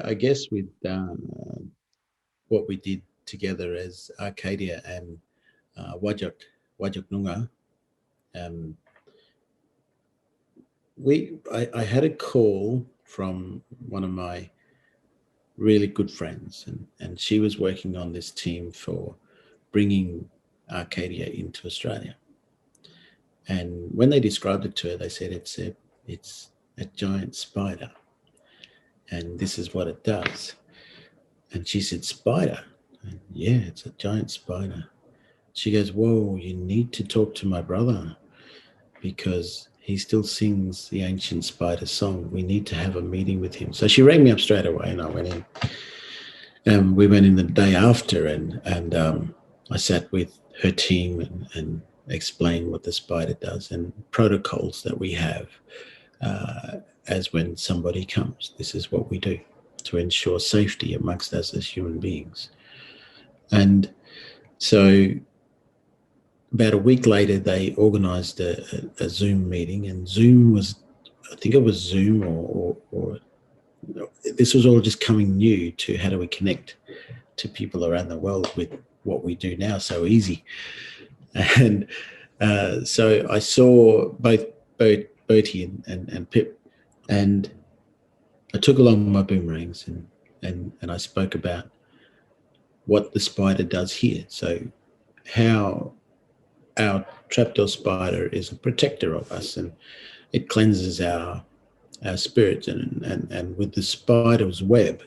I guess with what we did together as Arcadia and Wadjuk Noongar, um, I had a call from one of my really good friends, and she was working on this team for bringing Arcadia into Australia. And when they described it to her, they said it's a giant spider, and this is what it does. And she said, "Spider?" And, "Yeah, it's a giant spider." She goes, "Whoa, you need to talk to my brother because he still sings the ancient spider song. We need to have a meeting with him." So she rang me up straight away, and I went in. And we went in the day after, and I sat with her team and explained what the spider does and protocols that we have as when somebody comes. This is what we do to ensure safety amongst us as human beings. And so about a week later, they organised a Zoom meeting, and Zoom was, I think it was Zoom or this was all just coming new to how do we connect to people around the world with what we do now so easy. And so I saw both Bertie and Pip, and I took along my boomerangs and I spoke about what the spider does here. So how our trapdoor spider is a protector of us, and it cleanses our spirits. And with the spider's web,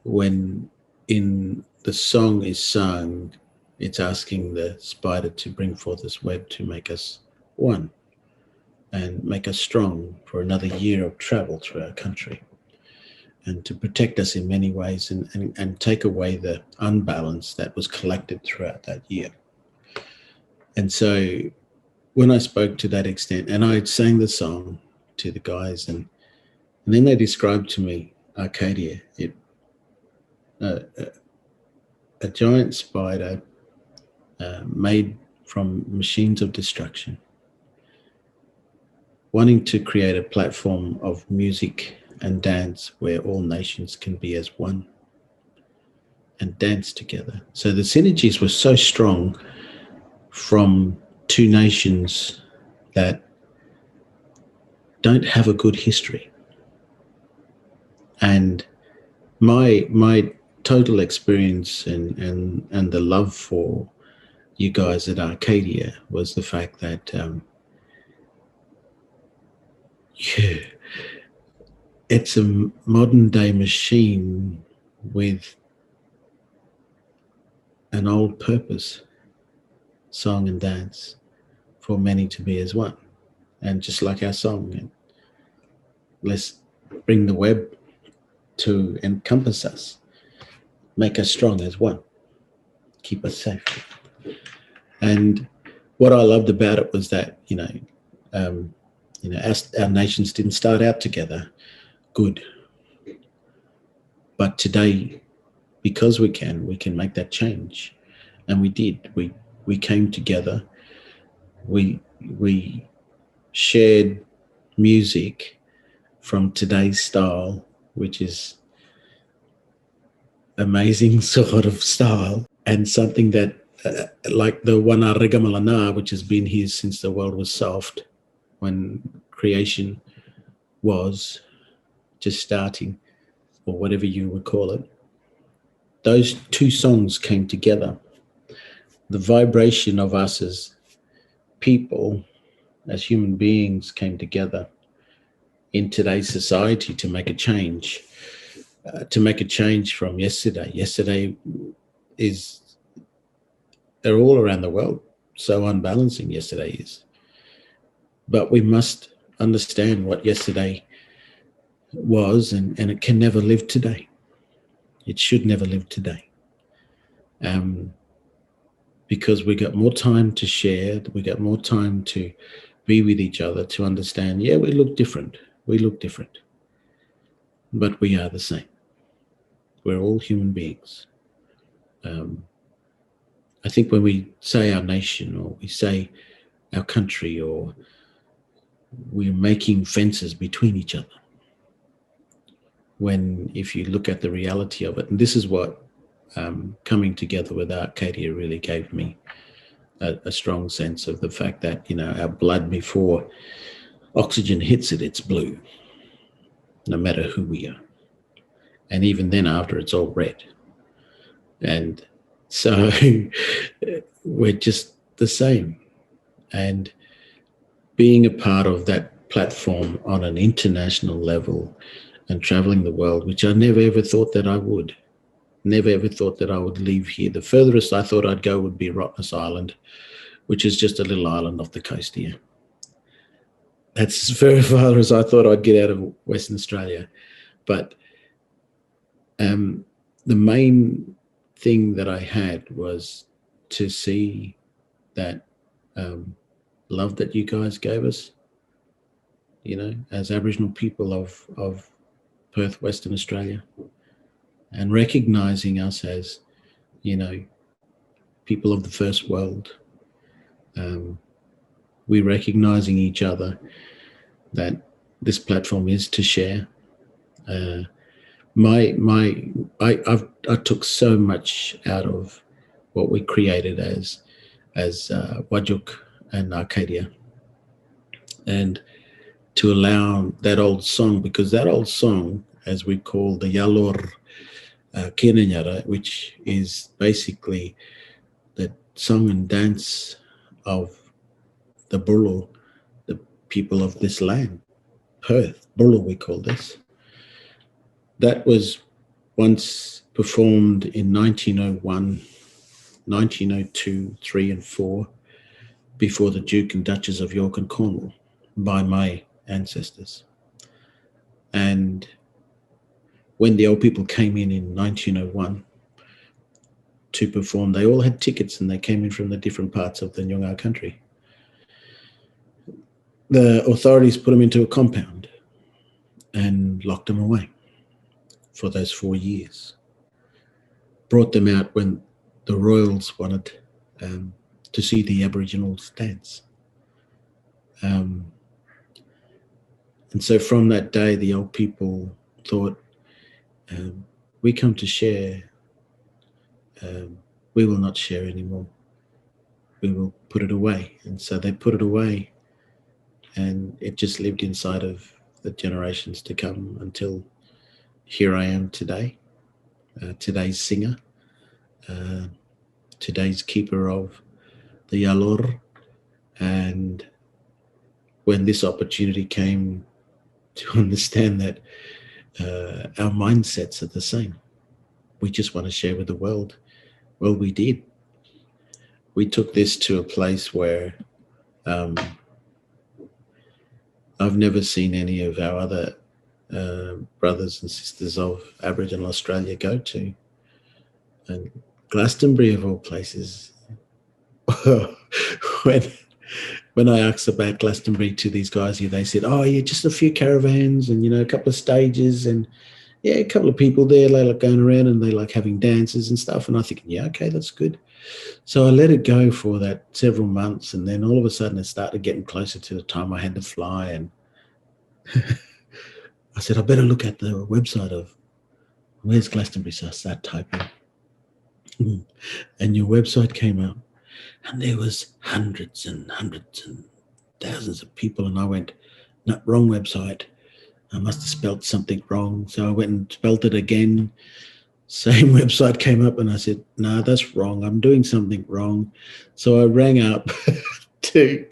when in the song is sung, it's asking the spider to bring forth this web to make us one and make us strong for another year of travel through our country, and to protect us in many ways and take away the unbalance that was collected throughout that year. And so when I spoke to that extent, and I sang the song to the guys, and then they described to me Arcadia, a giant spider made from machines of destruction, wanting to create a platform of music and dance where all nations can be as one and dance together. So the synergies were so strong from two nations that don't have a good history. And my total experience and the love for you guys at Arcadia was the fact that it's a modern day machine with an old purpose, song and dance, for many to be as one. And just like our song, let's bring the web to encompass us, make us strong as one, keep us safe. And what I loved about it was that, our nations didn't start out together good. But today, because we can make that change. And we did. We came together. We shared music from today's style, which is amazing sort of style, and something that like the Wana Regamalana, which has been here since the world was soft, when creation was just starting, or whatever you would call it. Those two songs came together. The vibration of us as people, as human beings, came together in today's society to make a change. to make a change from yesterday. Yesterday they're all around the world, so unbalancing yesterday is. But we must understand what yesterday was, and it can never live today. It should never live today. Because we got more time to share, we got more time to be with each other, to understand, yeah, we look different. We look different. But we are the same. We're all human beings. I think when we say our nation, or we say our country, or we're making fences between each other, when if you look at the reality of it, and this is what coming together with Arcadia really gave me a strong sense of the fact that, our blood, before oxygen hits it, it's blue, no matter who we are. And even then after, it's all red. And so we're just the same. And being a part of that platform on an international level and traveling the world, which I never ever thought that I would. Never ever thought that I would leave here. The furthest I thought I'd go would be Rottnest Island, which is just a little island off the coast here. That's as very far as I thought I'd get out of Western Australia. But the main thing that I had was to see that love that you guys gave us, as Aboriginal people of Perth, Western Australia, and recognizing us as, people of the first world. We're recognizing each other, that this platform is to share. I took so much out of what we created as Wadjuk and Arcadia, and to allow that old song, because that old song, as we call the Yalor Kinanyara, which is basically the song and dance of the Bulu, the people of this land, Perth, Bulu we call this. That was once performed in 1901, 1902, 3 and 4, before the Duke and Duchess of York and Cornwall, by my ancestors. And when the old people came in 1901 to perform, they all had tickets, and they came in from the different parts of the Nyungar country. The authorities put them into a compound and locked them away for those 4 years. Brought them out when the royals wanted to see the Aboriginals dance. And so from that day, the old people thought, we come to share, we will not share anymore. We will put it away. And so they put it away, and it just lived inside of the generations to come until here I am today, today's singer, today's keeper of the Yalor. And when this opportunity came to understand that our mindsets are the same, we just want to share with the world. Well, we did. We took this to a place where I've never seen any of our other brothers and sisters of Aboriginal Australia go to. And Glastonbury, of all places, when I asked about Glastonbury to these guys here, they said, oh, yeah, just a few caravans and, a couple of stages and, yeah, a couple of people there, they like going around and they like having dances and stuff. And I think, yeah, okay, that's good. So I let it go for that several months, and then all of a sudden it started getting closer to the time I had to fly, and I said, I better look at the website of where's Glastonbury. So I started typing, and your website came up, and there was hundreds and hundreds and thousands of people, and I went, no, wrong website. I must have spelled something wrong. So I went and spelled it again. Same website came up, and I said, no, that's wrong. I'm doing something wrong. So I rang up to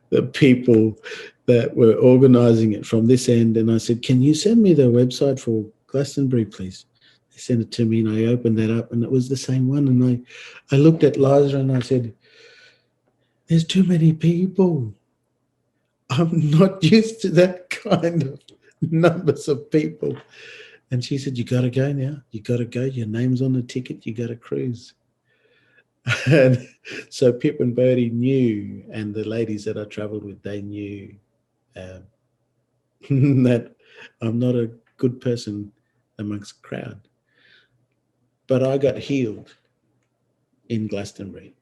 the people that were organizing it from this end, and I said, can you send me the website for Glastonbury, please. They sent it to me, and I opened that up, and it was the same one. And I looked at Liza and I said, there's too many people. I'm not used to that kind of numbers of people. And she said, you got to go now. You got to go. Your name's on the ticket. You got to cruise. And so Pip and Bertie knew, and the ladies that I travelled with, they knew that I'm not a good person amongst crowd. But I got healed in Glastonbury.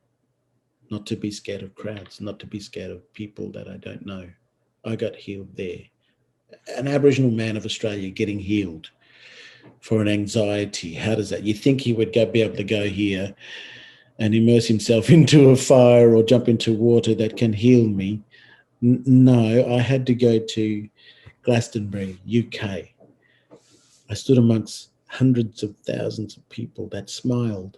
Not to be scared of crowds, not to be scared of people that I don't know. I got healed there. An Aboriginal man of Australia getting healed for an anxiety. How does that? You think he would be able to go here and immerse himself into a fire or jump into water that can heal me? No, I had to go to Glastonbury, UK. I stood amongst hundreds of thousands of people that smiled.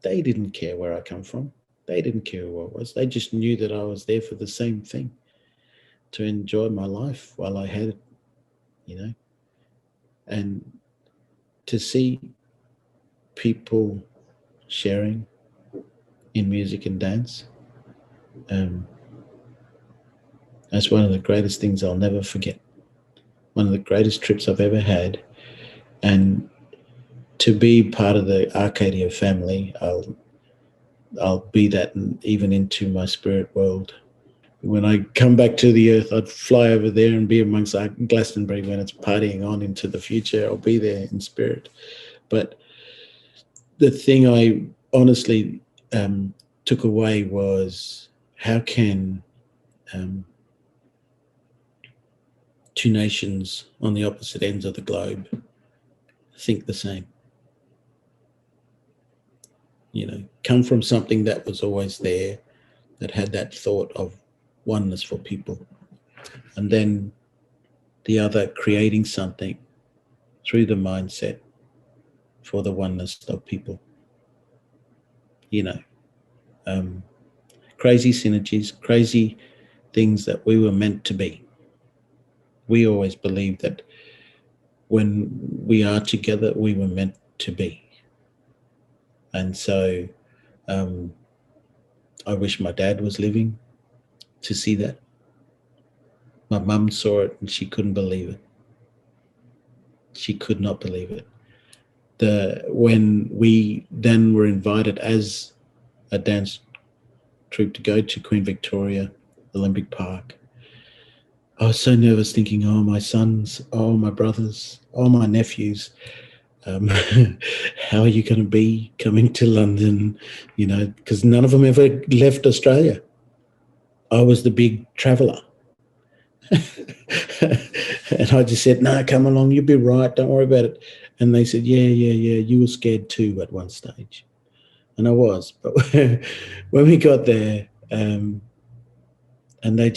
They didn't care where I come from. They didn't care who I was. They just knew that I was there for the same thing, to enjoy my life while I had it, you know. And to see people sharing in music and dance, that's one of the greatest things I'll never forget. One of the greatest trips I've ever had. And to be part of the Arcadia family, I'll be that even into my spirit world. When I come back to the earth, I'd fly over there and be amongst Glastonbury when it's partying on into the future. I'll be there in spirit. But the thing I honestly took away was, how can two nations on the opposite ends of the globe think the same? You know, come from something that was always there, that had that thought of oneness for people, and then the other creating something through the mindset for the oneness of people. You know, crazy synergies, crazy things that we were meant to be. We always believed that when we are together, we were meant to be. And so I wish my dad was living to see that. My mum saw it and she couldn't believe it. She could not believe it. When we then were invited as a dance troupe to go to Queen Victoria Olympic Park, I was so nervous, thinking, oh, my sons, oh, my brothers, oh, my nephews, how are you going to be coming to London? You know, because none of them ever left Australia. I was the big traveller. And I just said, no, come along, you'll be right, don't worry about it. And they said, yeah, you were scared too at one stage. And I was. But when we got there, and they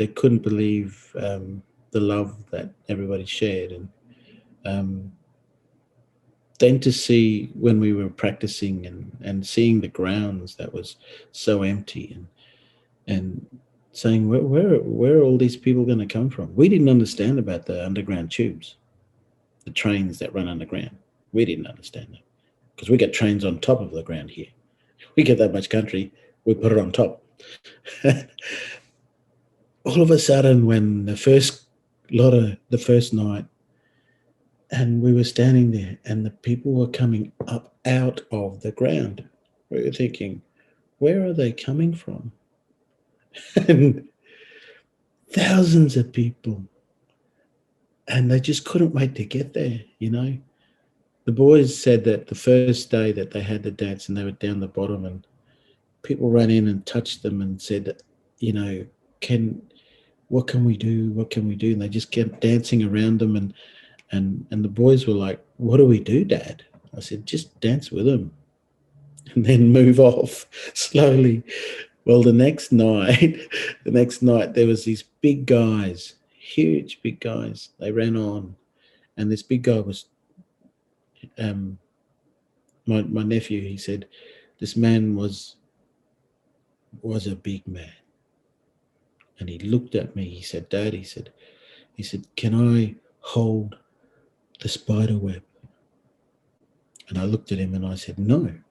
couldn't believe the love that everybody shared. And then to see when we were practicing and seeing the grounds that was so empty, and saying, where are all these people going to come from? We didn't understand about the underground tubes, the trains that run underground. We didn't understand that, because we get trains on top of the ground here. We get that much country, we put it on top. All of a sudden, when the first night, and we were standing there and the people were coming up out of the ground, we were thinking, where are they coming from? And thousands of people, and they just couldn't wait to get there, you know. The boys said that the first day that they had the dance and they were down the bottom, and people ran in and touched them and said, you know, what can we do? What can we do? And they just kept dancing around them, and the boys were like, what do we do, Dad? I said, just dance with them and then move off slowly. Well, the next night, there was these big guys, huge big guys. They ran on, and this big guy was my nephew. He said, this man was a big man, and he looked at me. He said, Dad, he said, can I hold the spider web. And I looked at him and I said, no. And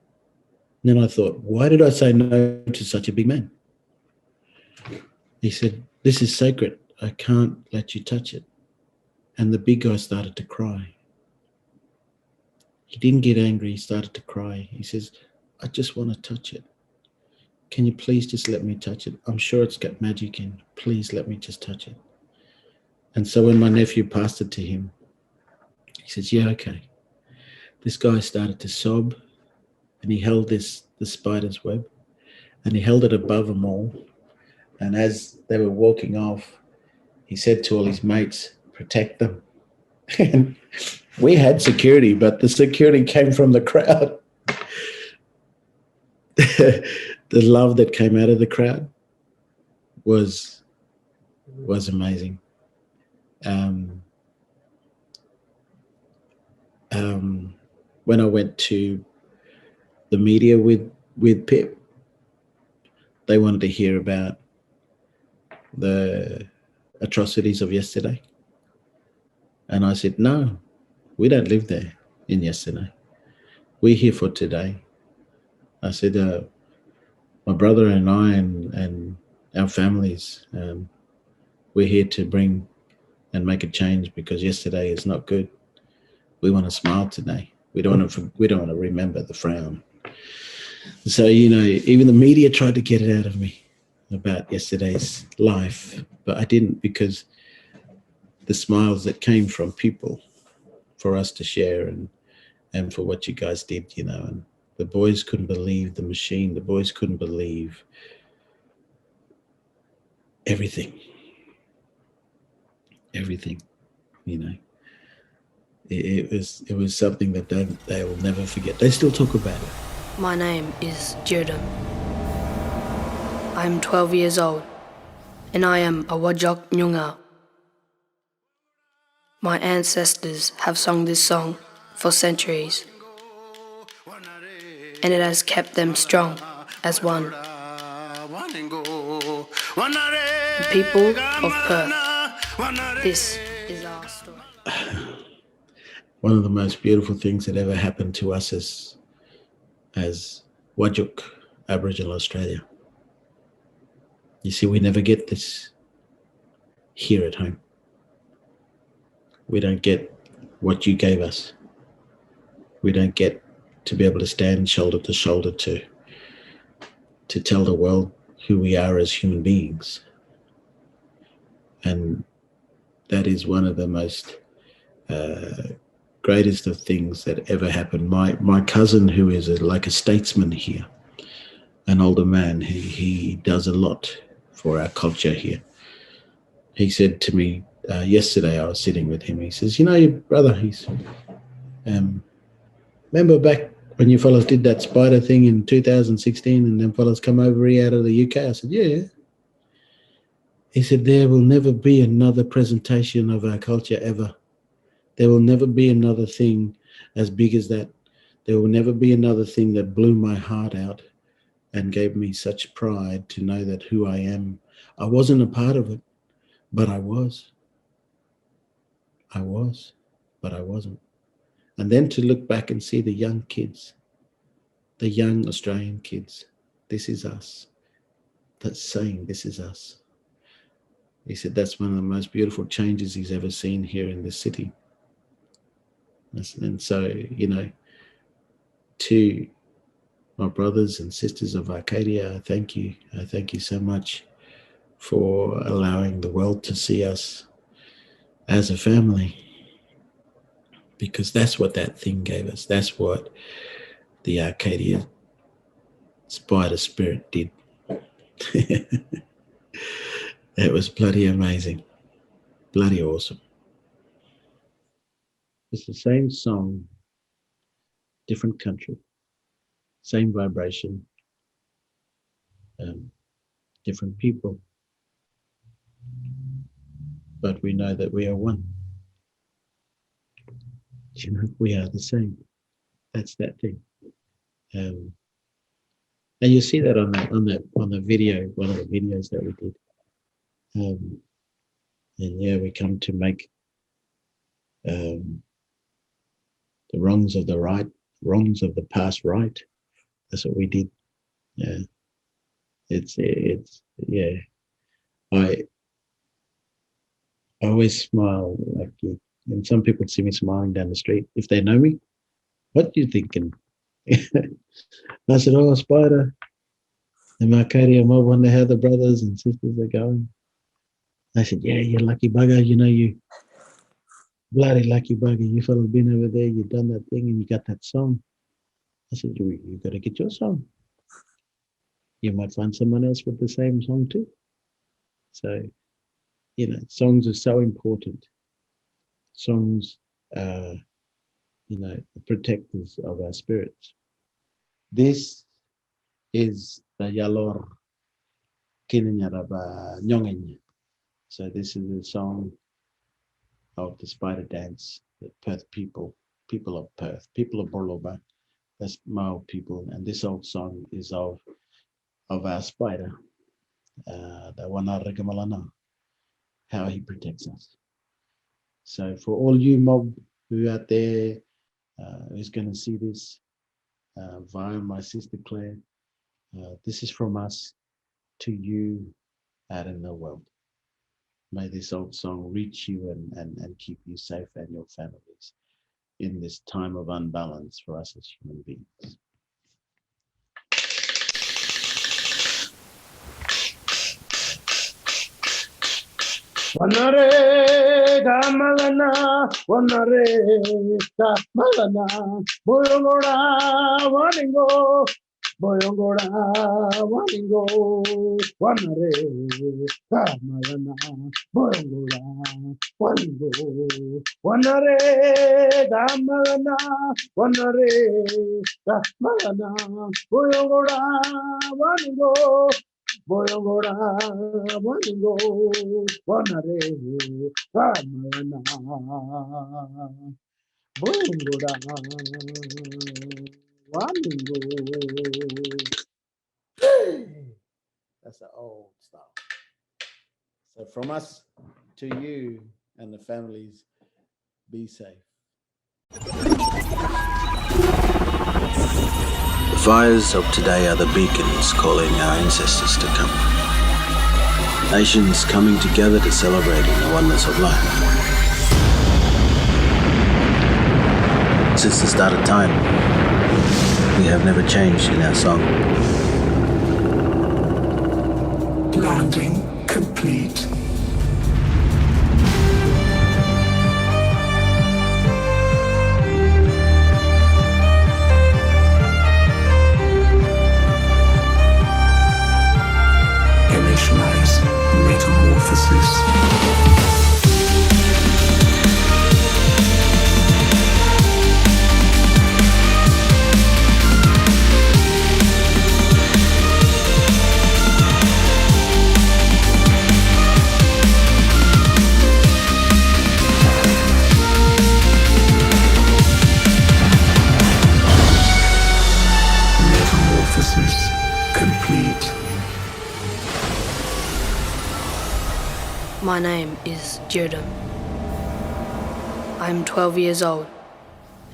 then I thought, why did I say no to such a big man? He said, this is sacred. I can't let you touch it. And the big guy started to cry. He didn't get angry. He started to cry. He says, I just want to touch it. Can you please just let me touch it? I'm sure it's got magic in. Please let me just touch it. And so when my nephew passed it to him, he says, yeah, okay. This guy started to sob, and he held the spider's web, and he held it above them all. And as they were walking off, he said to all his mates, protect them. And we had security, but the security came from the crowd. The love that came out of the crowd was amazing. When I went to the media with Pip, they wanted to hear about the atrocities of yesterday. And I said, no, we don't live there in yesterday. We're here for today. I said, my brother and I and our families, we're here to bring and make a change, because yesterday is not good. We want to smile today. We don't want to remember the frown. So, even the media tried to get it out of me about yesterday's life, but I didn't, because the smiles that came from people for us to share and for what you guys did, and the boys couldn't believe the machine. The boys couldn't believe everything. Everything, It was something that they will never forget. They still talk about it. My name is Jordan. I am 12 years old, and I am a Wadjuk Noongar. My ancestors have sung this song for centuries, and it has kept them strong as one. The people of Perth, this is our story. One of the most beautiful things that ever happened to us as Wadjuk Aboriginal Australia. You see, we never get this here at home. We don't get what you gave us. We don't get to be able to stand shoulder to shoulder to tell the world who we are as human beings. And that is one of the most greatest of things that ever happened. My cousin, who is like a statesman here, an older man, he does a lot for our culture here. He said to me yesterday, I was sitting with him, he says, your brother, remember back when you fellas did that spider thing in 2016 and them fellas come over here out of the UK? I said, yeah. He said, there will never be another presentation of our culture ever. There will never be another thing as big as that. There will never be another thing that blew my heart out and gave me such pride to know that who I am. I wasn't a part of it, but I was. I was, but I wasn't. And then to look back and see the young kids, the young Australian kids, this is us, that's saying this is us. He said that's one of the most beautiful changes he's ever seen here in this city. And so, to my brothers and sisters of Arcadia, I thank you. I thank you so much for allowing the world to see us as a family, because that's what that thing gave us. That's what the Arcadia spider spirit did. It was bloody amazing, bloody awesome. It's the same song, different country, same vibration, different people, but we know that we are one. We are the same. That's that thing. And you see that on the video, one of the videos that we did. And yeah, we come to make the wrongs of the right, wrongs of the past right. That's what we did. Yeah. It's yeah. I always smile like you, and some people see me smiling down the street. If they know me, what are you thinking? I said, oh, Spider, in Arcadia, I wonder how the brothers and sisters are going. I said, yeah, you lucky bugger, you know, you bloody lucky bugger, you fellas been over there, you've done that thing and you got that song. I said, you got to get your song. You might find someone else with the same song too. So, you know, songs are so important. Songs are, you know, the protectors of our spirits. This is the Yalor Kininyaraba Nyongenya. So this is the song of the spider dance, the Perth people of Perth, people of Borloba, that's Mao people. And this old song is of our spider, the Wanaragamalana, how he protects us. So for all you mob who out there who's going to see this via my sister Claire, this is from us to you out in the world. May this old song reach you and keep you safe and your families in this time of unbalance for us as human beings. Wanare gamalana, wanare gamalana, boyongora waningo, boyongora waningo, wanare gamalana, boyongora waningo, wanare gamalana, wanare gamalana, boyongora waningo. Boyongora, boyongo, wanare, kamana. Boyongora, waningo. That's an old style. So from us to you and the families, be safe. The fires of today are the beacons calling our ancestors to come. Nations coming together to celebrating the oneness of life. Since the start of time, we have never changed in our song. Landing complete. Initialize metamorphosis. Metamorphosis complete. My name is Jordan. I am 12 years old,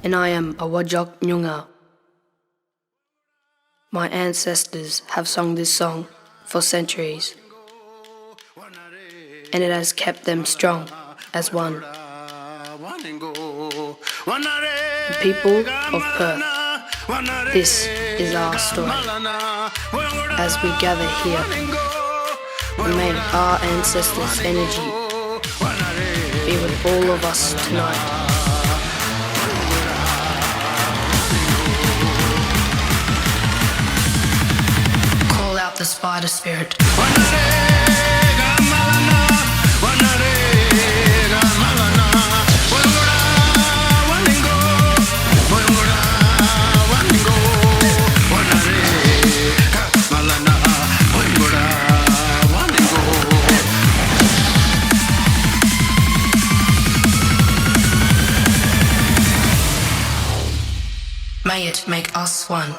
and I am a Wadjuk Noongar. My ancestors have sung this song for centuries, and it has kept them strong as one. The people of Perth, this is our story. As we gather here, may our ancestors' energy be with all of us tonight. Call out the spider spirit. May it make us one.